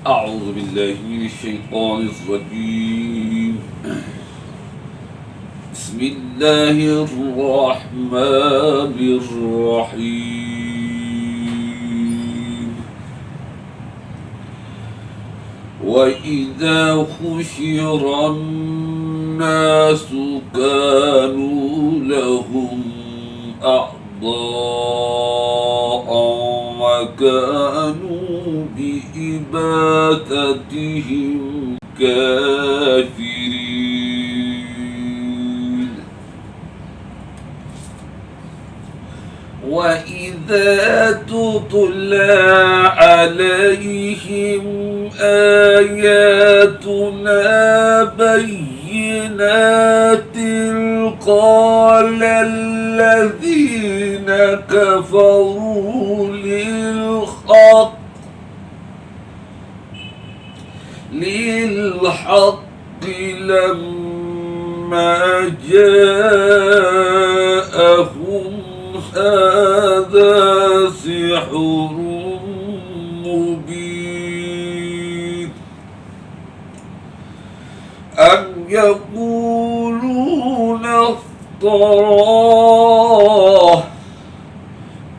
أعوذ بالله من الشيطان الرجيم. بسم الله الرحمن الرحيم. وإذا حشر الناس كانوا لهم أعضاء وكانوا بإبادتهم كافرين. وإذا تتلى عليهم آياتنا بينات قال الذين كفروا للحق لما جاءهم هذا سحر مبين. أم يقولون افتراه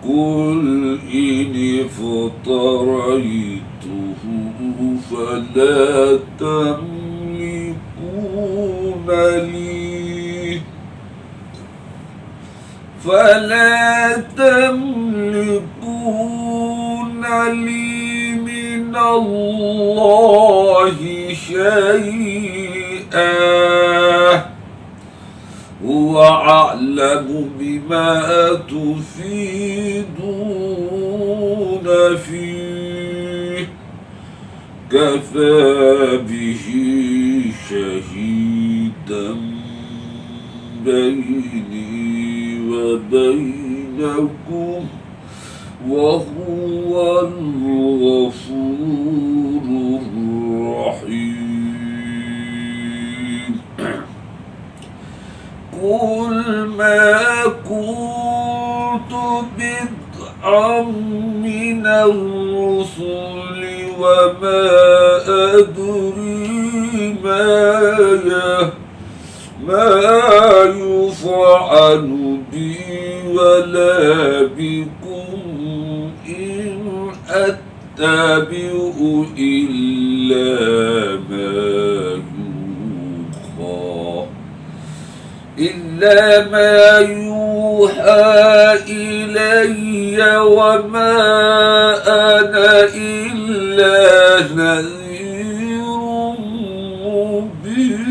قل إن افتريته فلا تملكون لي من الله شيئا هو أعلم بما تفيدون فيه كفى به شهيدا بيني وبينكم وهو الغفور الرحيم. قل ما كنت بدعا من الرسل وما أدري ما يفعل بي ولا بكم إن أتبع إلا ما يوحى إلي وما أنا إلا نذير مبين.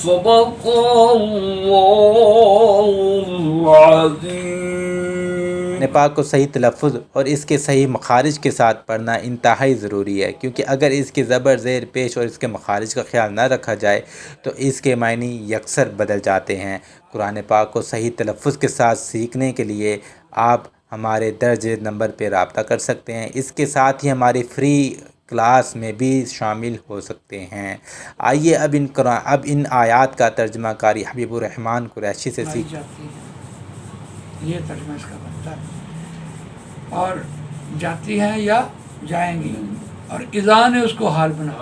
صدق الله العظيم. پاک کو صحیح تلفظ اور اس کے صحیح مخارج کے ساتھ پڑھنا انتہائی ضروری ہے، کیونکہ اگر اس کے زبر زیر پیش اور اس کے مخارج کا خیال نہ رکھا جائے تو اس کے معنی یکسر بدل جاتے ہیں۔ قرآن پاک کو صحیح تلفظ کے ساتھ سیکھنے کے لیے آپ ہمارے درج نمبر پہ رابطہ کر سکتے ہیں، اس کے ساتھ ہی ہماری فری کلاس میں بھی شامل ہو سکتے ہیں۔ آئیے اب ان آیات کا ترجمہ کاری حبیب الرحمن قریشی سے سیکھیں۔ یہ ترجمہ اس کا بنتا ہے، اور جاتی ہیں یا جائیں گی، اور اذا نے اس کو حال بنا،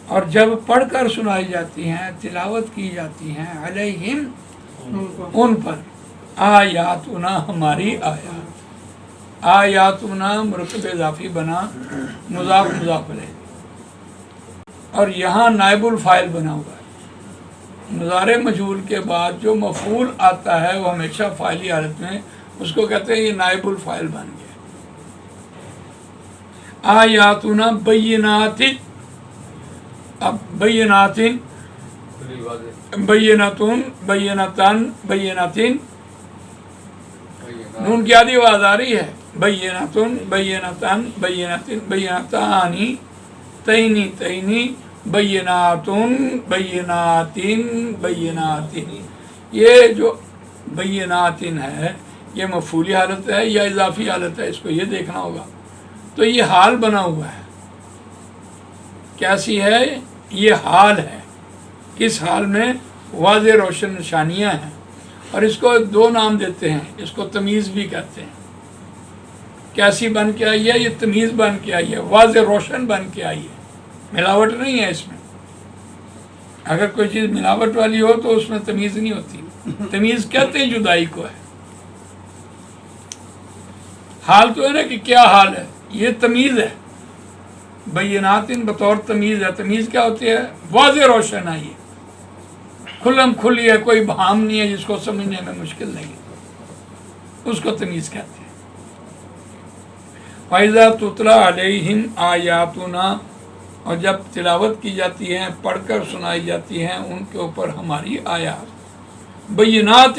اور جب پڑھ کر سنائی جاتی ہیں، تلاوت کی جاتی ہیں، علیہم ان پر، آیاتنا ہماری آیات، آیاتنا مرکب اضافی بنا، مضاف مضاف الیہ، اور یہاں نائب الفاعل بنا ہوا ہے۔ مضارع مجہول کے بعد جو مفعول آتا ہے وہ ہمیشہ فاعلی حالت میں، اس کو کہتے ہیں یہ نائب الفاعل بن گیا۔ آیاتنا بینات، اب بیناتن، بیناتن، بیناتن، بیناتن، نون کی آدھی آواز آ رہی ہے، بیناتن، بیناتن، بیناتن، بیناتانی، تینی، تینی، بیناتن، بیناتن، بیناتن۔ یہ جو بیناتن ہے یہ مفعولی حالت ہے یا اضافی حالت ہے، اس کو یہ دیکھنا ہوگا۔ تو یہ حال بنا ہوا ہے، کیسی ہے؟ یہ حال ہے۔ کس حال میں؟ واضح روشن نشانیاں ہیں، اور اس کو دو نام دیتے ہیں، اس کو تمیز بھی کہتے ہیں۔ کیسی بن کے آئی ہے؟ یہ تمیز بن کے آئی ہے، واضح روشن بن کے آئی ہے، ملاوٹ نہیں ہے اس میں۔ اگر کوئی چیز ملاوٹ والی ہو تو اس میں تمیز نہیں ہوتی، تمیز کہتے ہیں جدائی کو ہے۔ حال تو ہے نا کہ کیا حال ہے، یہ تمیز ہے، بینات بطور تمیز ہے۔ تمیز کیا ہوتی ہے؟ واضح روشن آئی ہے، کھلم کھلی ہے، کوئی بہام نہیں ہے جس کو سمجھنے میں مشکل نہیں ہے، اس کو تمیز کہتے ہیں۔ فَإِذَا تُتْلَىٰ عَلَيْهِمْ آيَاتُنَا، اور جب تلاوت کی جاتی ہیں، پڑھ کر سنائی جاتی ہیں ان کے اوپر ہماری آیات، بینات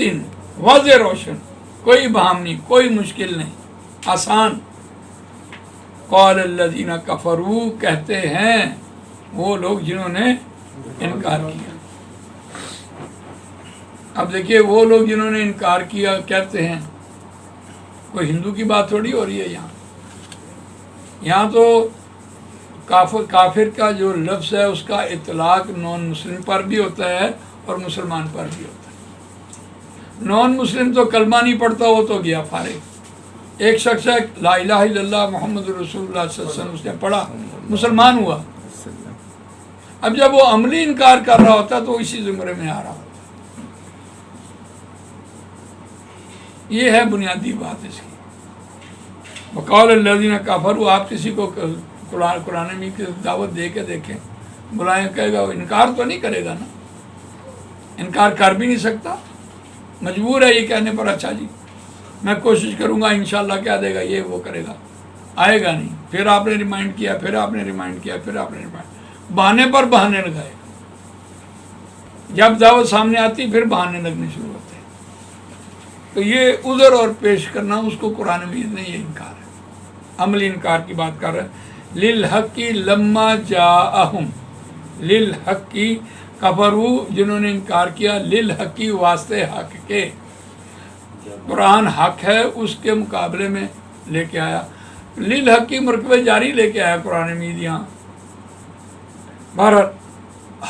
واضح روشن، کوئی بہام نہیں، کوئی مشکل نہیں، آسان۔ قال الذین کفروا، کہتے ہیں وہ لوگ جنہوں نے انکار کیا۔ اب دیکھیے وہ لوگ جنہوں نے انکار کیا کہتے ہیں، کوئی ہندو کی بات تھوڑی ہو رہی ہے یہاں تو کافر کا جو لفظ ہے اس کا اطلاق نان مسلم پر بھی ہوتا ہے اور مسلمان پر بھی ہوتا ہے۔ نان مسلم تو کلمہ نہیں پڑھتا، وہ تو گیا فارغ۔ ایک شخص ہے لا الہ الا اللہ محمد رسول اللہ صلی اللہ علیہ وسلم، اس نے پڑھا، مسلمان ہوا۔ اب جب وہ عملی انکار کر رہا ہوتا تو اسی زمرے میں آ رہا ہوتا۔ یہ ہے بنیادی بات اس کی۔ وقال الذین کفروا، آپ کسی کو قرآن میں کی دعوت دے کے دیکھیں، بلائیں، کہے گا، انکار تو نہیں کرے گا نا، انکار کر بھی نہیں سکتا، مجبور ہے یہ کہنے پر اچھا جی میں کوشش کروں گا انشاءاللہ کیا دے گا، یہ وہ کرے گا، آئے گا نہیں۔ پھر آپ نے ریمائنڈ کیا، پھر آپ نے ریمائنڈ کیا، پھر آپ نے ریمائنڈ، بہانے پر بہانے لگائے گا۔ جب دعوت سامنے آتی پھر بہانے لگنے شروع ہوتے ہیں۔ تو یہ عذر اور پیش کرنا، اس کو قرآن مجید نے یہ انکار ہے، عملی انکار کی بات کر رہے ہیں۔ للحق لما جاءہم، للحق کی کفروا، جنہوں نے انکار کیا، للحق کی واسطے حق کے، قرآن حق ہے اس کے مقابلے میں لے کے آیا، للحق کی مرکب جاری لے کے آیا قرآن مجید یہاں۔ بہرحال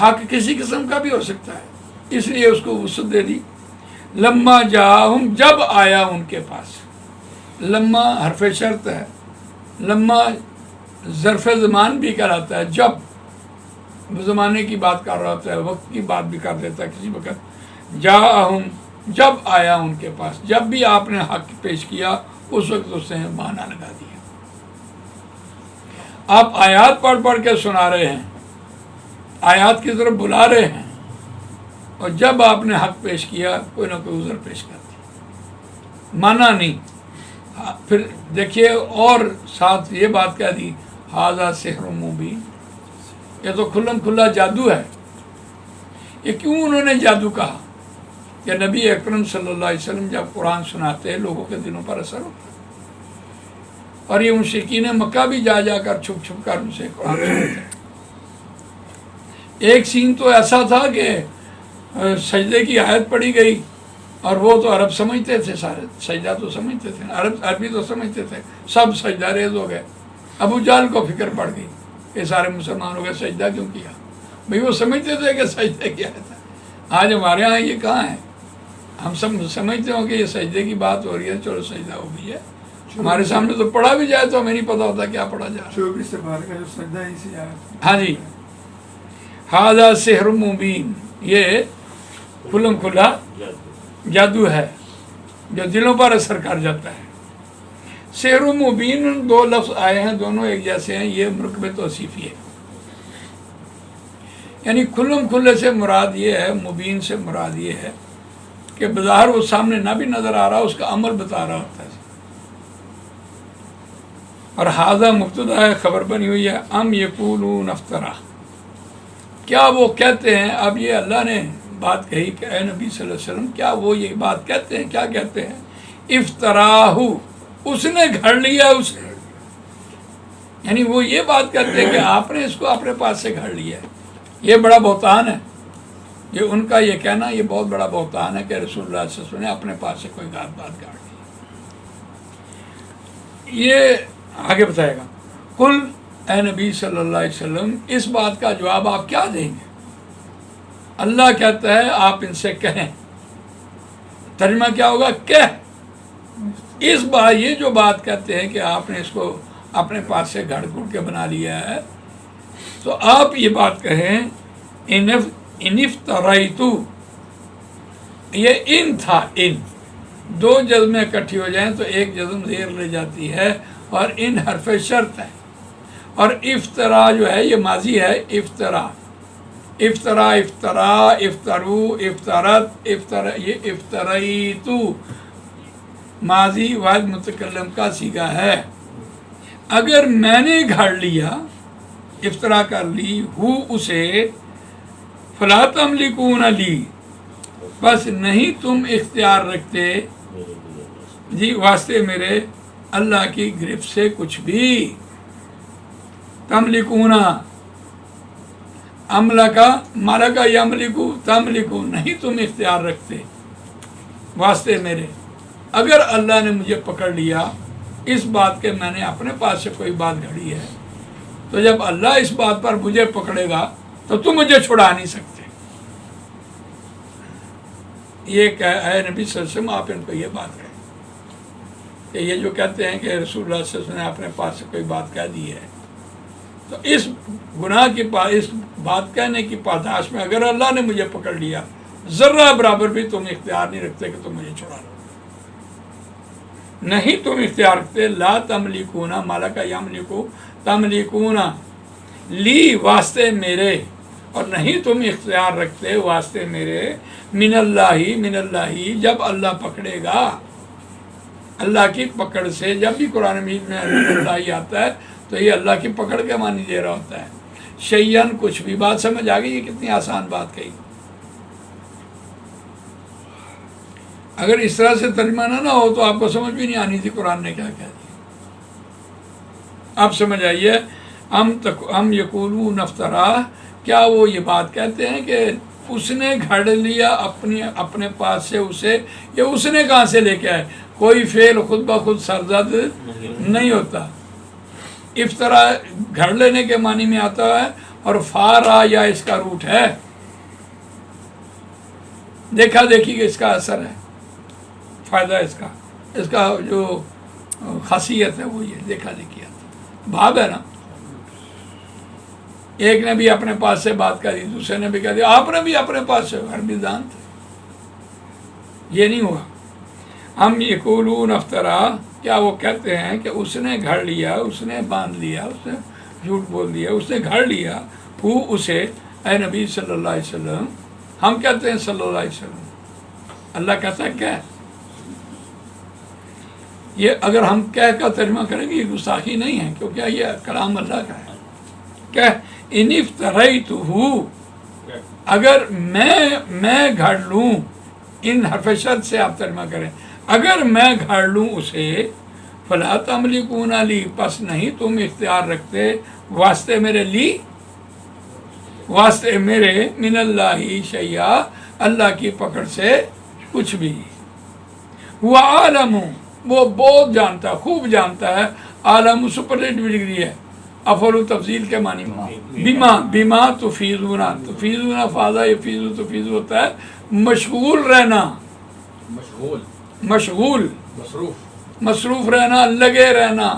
حق کسی قسم کا بھی ہو سکتا ہے، اس لیے اس کو وسعت دے دی۔ لما جاءہم، جب آیا ان کے پاس، لما حرف شرط ہے، لما ظرف زمان بھی کراتا ہے، جب زمانے کی بات کر رہا ہوتا ہے، وقت کی بات بھی کر دیتا ہے کسی وقت۔ جاءہم، جب آیا ان کے پاس، جب بھی آپ نے حق پیش کیا اس وقت اس نے بہانہ لگا دیا۔ آپ آیات پڑھ پڑھ کے سنا رہے ہیں، آیات کی طرف بلا رہے ہیں، اور جب آپ نے حق پیش کیا کوئی نہ کوئی عذر پیش کر دیا، مانا نہیں۔ پھر دیکھیے اور ساتھ یہ بات کہہ دی، ھذا سحر مبین، یہ تو کھلم کھلا جادو ہے۔ یہ کیوں انہوں نے جادو کہا؟ کہ نبی اکرم صلی اللہ علیہ وسلم جب قرآن سناتے ہیں لوگوں کے دلوں پر اثر ہوتا ہے، اور یہ مشرکین مکہ بھی جا جا کر چھپ چھپ کر ان سے قرآن سنتے ہیں۔ ایک سین تو ایسا تھا کہ سجدے کی آیت پڑھی گئی، اور وہ تو عرب سمجھتے تھے، سارے سجدہ تو سمجھتے تھے، عربی تو سمجھتے تھے، سب سجدہ ریز ہو گئے۔ ابو جہل کو فکر پڑ گئی کہ سارے مسلمان ہو گئے، سجدہ کیوں کیا؟ بھئی وہ سمجھتے تھے کہ سجدے کیا تھا۔ آج ہمارے ہاں یہ کہاں ہے؟ ہم سب سمجھتے ہوں کہ یہ سجدے کی بات ہو رہی ہے، چلو سجدہ ہو گئی ہے، ہمارے سامنے تو پڑھا بھی جائے تو ہمیں نہیں پتا ہوتا کیا پڑھا جا رہا ہے۔ ہاں جی، ھذا سحر مبین، یہ کھلم کھلا جادو ہے جو دلوں پر اثر کر جاتا ہے۔ سحر مبین، دو لفظ آئے ہیں، دونوں ایک جیسے ہیں، یہ مرکب توصیفی ہے، یعنی کھلم کھلے سے مراد یہ ہے، مبین سے مراد یہ ہے کہ بظاہر وہ سامنے نہ بھی نظر آ رہا، اس کا عمل بتا رہا ہوتا ہے۔ اور ھذا مبتدا ہے، خبر بنی ہوئی ہے، ام یقولون افترا، کیا وہ کہتے ہیں، اب یہ اللہ نے بات کہی کہ اے نبی صلی اللہ علیہ وسلم کیا وہ یہ بات کہتے ہیں، کیا کہتے ہیں؟ افتراہ، اس نے گھڑ لیا اسے، یعنی وہ یہ بات کہتے ہیں کہ آپ نے اس کو اپنے پاس سے گھڑ لیا ہے۔ یہ بڑا بہتان ہے، یہ ان کا یہ کہنا یہ بہت بڑا بہتان ہے کہ رسول اللہ صلی اللہ علیہ وسلم نے اپنے پاس سے کوئی بات گھاڑ لی۔ یہ آگے بتائے گا، قل، اے نبی صلی اللہ علیہ وسلم، اس بات کا جواب آپ کیا دیں گے؟ اللہ کہتا ہے آپ ان سے کہیں. ترجمہ کیا ہوگا؟ اس بات یہ جو بات کہتے ہیں کہ آپ نے اس کو اپنے پاس سے گھڑ گھڑ کے بنا لیا ہے، تو آپ یہ بات کہیں انفتریتو. یہ ان تھا، ان دو جزمیں اکٹھی ہو جائیں تو ایک جزم زیر لے جاتی ہے، اور ان حرف شرط ہے. اور افطرا جو ہے یہ ماضی ہے. افطرا، افطرا، افطرا، افطرو، افطرت، یہ افطریتو ماضی واحد متکلم کا صیغہ ہے. اگر میں نے گھڑ لیا، افطرا کر لی، اسے، فلا تملکون لی، بس نہیں تم اختیار رکھتے جی واسطے میرے اللہ کی گرفت سے کچھ بھی. تملکونا، املکا، ملکا یملکو، تملکو، نہیں تم اختیار رکھتے واسطے میرے. اگر اللہ نے مجھے پکڑ لیا اس بات کے میں نے اپنے پاس سے کوئی بات گھڑی ہے، تو جب اللہ اس بات پر مجھے پکڑے گا تو تم مجھے چھڑا نہیں سکتے. یہ کہ اے نبی صلی اللہ علیہ وسلم آپ ان کو یہ بات کہیں کہ یہ جو کہتے ہیں کہ رسول اللہ صلی اللہ علیہ وسلم نے اپنے پاس سے کوئی بات کہہ دی ہے، تو اس گناہ کی اس بات کہنے کی پاداش میں اگر اللہ نے مجھے پکڑ لیا، ذرہ برابر بھی تم اختیار نہیں رکھتے کہ تم مجھے چھڑا لو. نہیں تم اختیار رکھتے. لا تملکونا، مالکا یملکو، تملکونا لی واسطے میرے، اور نہیں تم اختیار رکھتے واسطے میرے، من اللہ، جب اللہ پکڑے گا. اللہ کی پکڑ سے جب بھی قرآن مجید میں اللہ آتا ہے تو یہ اللہ کی پکڑ کے معنی دے رہا ہوتا ہے. شیئن کچھ بھی. بات سمجھ آ گئی؟ یہ کتنی آسان بات کہی. اگر اس طرح سے ترجمہ نہ ہو تو آپ کو سمجھ بھی نہیں آنی تھی قرآن نے کیا کہہ دیا. آپ سمجھ آئیے. ہم یقولون افطرا، کیا وہ یہ بات کہتے ہیں کہ اس نے گھڑ لیا اپنے پاس سے اسے؟ یہ اس نے کہاں سے لے کے آئے؟ کوئی فعل خود بخود سرزد نہیں ہوتا. افطرا گھڑ لینے کے معنی میں آتا ہے، اور فارا یا اس کا روٹ ہے. دیکھا دیکھی کہ اس کا اثر ہے، فائدہ اس کا جو خاصیت ہے وہ یہ دیکھا دیکھی آتا. بھاب ہے نا. ایک نے بھی اپنے پاس سے بات کر دی، دوسرے نے بھی کہہ دیا، آپ نے بھی اپنے پاس سے. عربی دان تھے. یہ نہیں ہوا. ہم یقولون افطرا، کیا وہ کہتے ہیں کہ اس نے گھڑ لیا، اس نے باندھ لیا، اس نے جھوٹ بول دیا، اس نے گھڑ لیا اسے. اے نبی صلی اللہ علیہ وسلم. ہم کہتے ہیں صلی اللہ علیہ وسلم. اللہ کہتا ہے کیا؟ یہ اگر ہم کہہ کا ترجمہ کریں گے یہ گستاخی نہیں ہے، کیونکہ یہ کلام اللہ کا ہے. کہ ان افتریتہ، اگر میں گھڑ لوں، ان حرف شرط سے آپ ترجمہ کریں، اگر میں گھڑ لوں اسے، فلا تملکون لی، پس نہیں تم اختیار رکھتے واسطے میرے، لی واسطے میرے، من اللہ شیئا، اللہ کی پکڑ سے کچھ بھی. وہ عالم، وہ بہت جانتا ہے، خوب جانتا ہے. عالم سپرلیٹو ڈگری ہے، افعل و تفضیل کے معنی میں. بیما تفیضونا، تفیضونا فاضا یفیضو تفیض ہوتا ہے مشغول رہنا، مشغول، مصروف رہنا، لگے رہنا.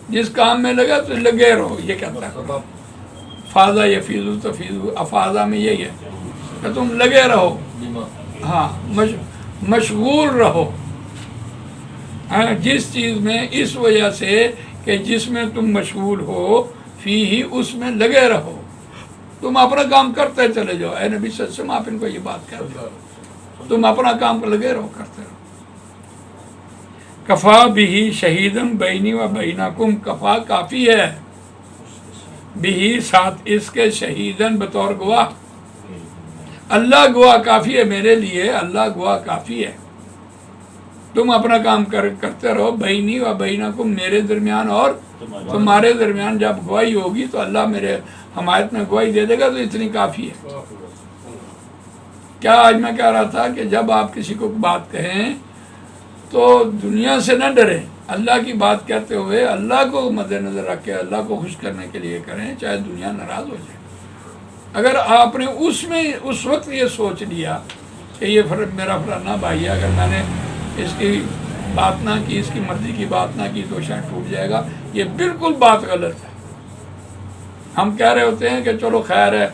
جس کام میں لگا تو لگے رہو، یہ کہتا ہے. فاضا یفیضو تفیضو، افاضا میں یہی ہے کہ تم لگے رہو. ہاں، مشغول رہو جس چیز میں، اس وجہ سے کہ جس میں تم مشغول ہو، فی ہی اس میں لگے رہو. تم اپنا کام کرتے چلے جاؤ. اے نبی صلی اللہ علیہ وسلم آپ ان کو یہ بات کہتے ہو، تم اپنا کام لگے رہو، کرتے رہو. کفا بھی شہیدم بینی و بینکم، کفا کافی ہے، بھی ساتھ اس کے، شہیدن بطور گواہ. اللہ گواہ کافی ہے میرے لیے، اللہ گواہ کافی ہے. تم اپنا کام کرتے رہو. بینی و بینکم، میرے درمیان اور تمہارے درمیان جب گواہی ہوگی تو اللہ میرے حمایت میں گواہی دے دے گا، تو اتنی کافی ہے. کیا آج میں کہہ رہا تھا کہ جب آپ کسی کو بات کہیں تو دنیا سے نہ ڈریں. اللہ کی بات کہتے ہوئے اللہ کو مد نظر رکھ کے اللہ کو خوش کرنے کے لیے کریں، چاہے دنیا ناراض ہو جائے. اگر آپ نے اس میں اس وقت یہ سوچ لیا کہ یہ میرا فلانا بھائی ہے، اگر میں نے اس کی بات نہ کی، اس کی مرضی کی بات نہ کی تو شاید ٹوٹ جائے گا، یہ بالکل بات غلط ہے۔ ہم کہہ رہے ہوتے ہیں کہ چلو خیر ہے،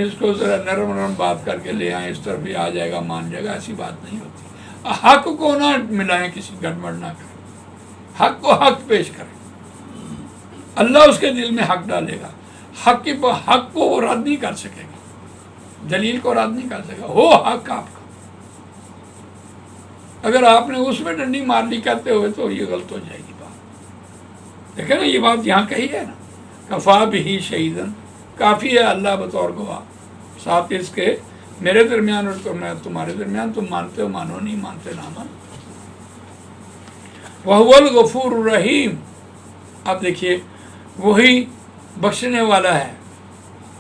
اس کو ذرا نرم نرم بات کر کے لے آئیں، اس طرف بھی آ جائے گا، مان جائے گا، ایسی بات نہیں ہوتی۔ حق کو نہ ملائیں، کسی گڑبڑ نہ کریں، حق کو حق پیش کریں، اللہ اس کے دل میں حق ڈالے گا، حق کو وہ رد نہیں کر سکے گا، دلیل کو رد نہیں کر سکے گا، ہو حق آپ کا۔ اگر آپ نے اس میں ڈنڈی مار لی کرتے ہوئے تو یہ غلط ہو جائے گی بات۔ دیکھیں نا، یہ بات یہاں کہی ہے نا، کفا بہ شہیدن، کافی ہے اللہ بطور گواہ، ساتھ اس کے میرے درمیان اور تمہارے درمیان، تم مانتے ہو مانو، نہیں مانتے نہ مانو۔ وَهُوَ الْغَفُورُ الرَّحِيمُ، اب دیکھیے وہی بخشنے والا ہے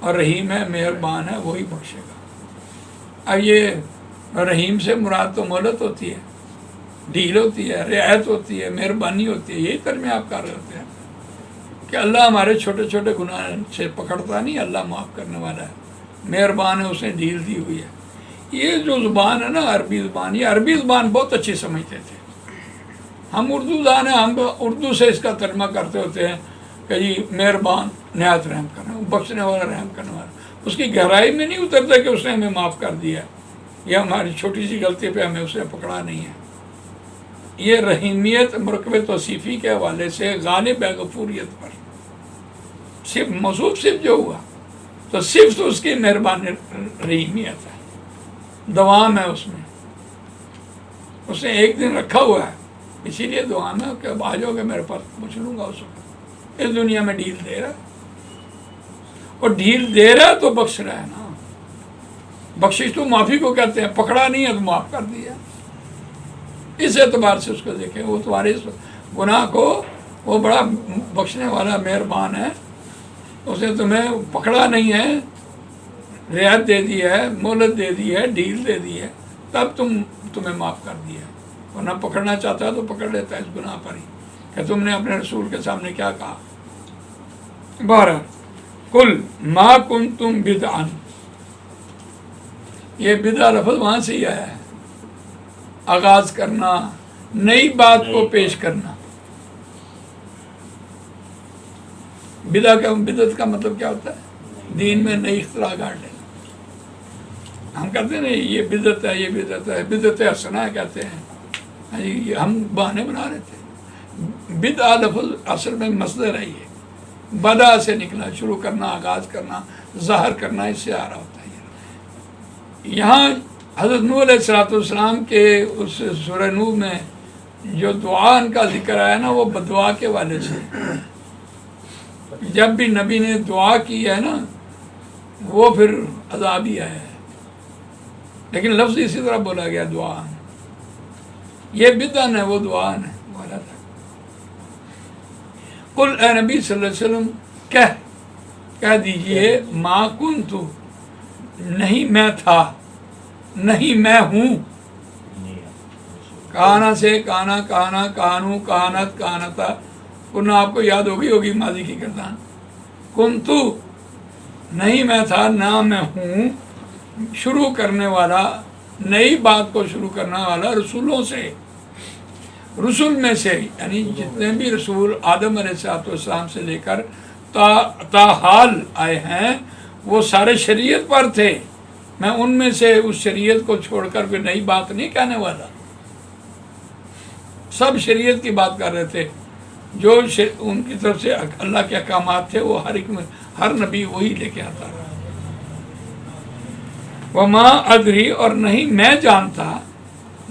اور رحیم ہے، مہربان ہے، وہی بخشے گا۔ اب یہ رحیم سے مراد تو مہلت ہوتی ہے، ڈھیل ہوتی ہے، رعایت ہوتی ہے، مہربانی ہوتی ہے، یہی ترجمے آپ کر رہے ہوتے ہیں کہ اللہ ہمارے چھوٹے چھوٹے گناہ سے پکڑتا نہیں، اللہ معاف کرنے والا ہے، مہربان ہے، اس نے ڈھیل دی ہوئی ہے۔ یہ جو زبان ہے نا عربی زبان، یہ عربی زبان بہت اچھی سمجھتے تھے۔ ہم اردو دان ہیں، ہم اردو سے اس کا ترجمہ کرتے ہوتے ہیں کہ جی مہربان نہایت رحم کرنا، بخشنے والا، رحم کرنے والا۔ اس کی گہرائی میں نہیں اترتا کہ اس نے ہمیں معاف کر دیا ہے یا ہماری چھوٹی سی غلطی پہ ہمیں اس نے پکڑا نہیں ہے۔ یہ رحیمیت مرکب توصیفی کے حوالے سے غالب ہے غفوریت پر، صرف موصوف صرف جو ہوا تو صرف تو اس کی مہربانی رحیمیت ہے، دوام ہے اس میں، اس نے ایک دن رکھا ہوا ہے، اسی لیے دعا میں کہ اب آ جاؤ کہ میرے پاس پوچھ لوں گا اس وقت۔ اس دنیا میں ڈھیل دے رہا ہے، اور ڈھیل دے رہا ہے تو بخش رہا ہے نا۔ بخشش تو معافی کو کہتے ہیں، پکڑا نہیں ہے تو معاف کر دیا۔ اس اعتبار سے اس کو دیکھیں، وہ تمہارے اس گناہ کو وہ بڑا بخشنے والا مہربان ہے، اس نے تمہیں پکڑا نہیں ہے، رعایت دے دی ہے، مہلت دے دی ہے، ڈھیل دے دی ہے، تب تمہیں معاف کر دیا۔ ورنہ پکڑنا چاہتا ہے تو پکڑ لیتا ہے اس گناہ پر ہی کہ تم نے اپنے رسول کے سامنے کیا کہا۔ بہرحال کل ما کنتم بدعا، یہ بدعا لفظ وہاں سے ہی آیا ہے، آغاز کرنا، نئی بات کو پیش کرنا۔ بدعت کا مطلب کیا ہوتا ہے؟ دین میں نئی اختراع گاڑ لینا۔ ہم کہتے ہیں نا یہ بدعت ہے، یہ بدعت ہے، بدعت حسنہ کہتے ہیں، یہ ہم بہانے بنا رہے تھے۔ بدعا لفظ اصل میں مصدر ہے، یہ بدا سے نکلا، شروع کرنا، آغاز کرنا، ظاہر کرنا، اس سے آ رہا ہوتا ہے۔ یہاں حضرت نوح علیہ السلام کے اس سورہ نوح میں جو دعا ان کا ذکر آیا نا، وہ بدعا کے والے سے، جب بھی نبی نے دعا کی ہے نا وہ پھر عذاب ہی آیا ہے، لیکن لفظ اسی طرح بولا گیا دعا۔ یہ بدعن ہے، وہ دعا ہے بولا تھا۔ قل اے نبی صلی اللہ علیہ وسلم کہہ دیجئے، ما کنت، نہیں میں تھا، نہیں میں ہوں، کانا سے کانا، کانا، کانو، کانت، کانتا، کنہ آپ کو یاد ہوگی ماضی کی گردان۔ کنتو، نہیں میں تھا، نہ میں ہوں، شروع کرنے والا، نئی بات کو شروع کرنے والا رسولوں سے، رسول میں سے، یعنی جتنے بھی رسول آدم علیہ السلام سے لے کر تا حال آئے ہیں وہ سارے شریعت پر تھے، میں ان میں سے اس شریعت کو چھوڑ کر کوئی نئی بات نہیں کہنے والا، سب شریعت کی بات کر رہے تھے، جو ان کی طرف سے اللہ کے احکامات تھے وہ ہر نبی وہی لے کے آتا رہا۔ وما ادری، اور نہیں میں جانتا،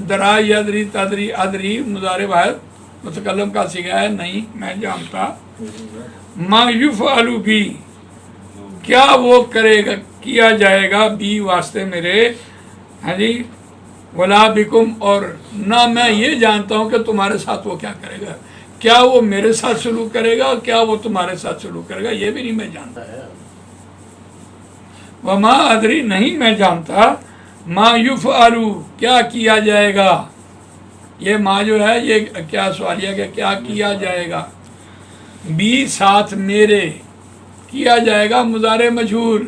درا یدری تدری ادری مضارع واحد متکلم کا صیغہ ہے، نہیں میں جانتا، ما یفعل بی، کیا وہ کرے گا، کیا جائے گا، بی واسطے میرے، ہاں جی، ولا بکم، اور نہ میں یہ جانتا ہوں کہ تمہارے ساتھ وہ کیا کرے گا، کیا وہ میرے ساتھ سلوک کرے گا، کیا وہ تمہارے ساتھ سلوک کرے گا، یہ بھی نہیں میں جانتا ہے۔ وما ادری، نہیں میں جانتا، ما یفعل، کیا جائے گا، یہ ما جو ہے یہ کیا سوالیہ کہ کیا کیا جائے گا، بی ساتھ میرے، کیا جائے گا مضارع مجہول،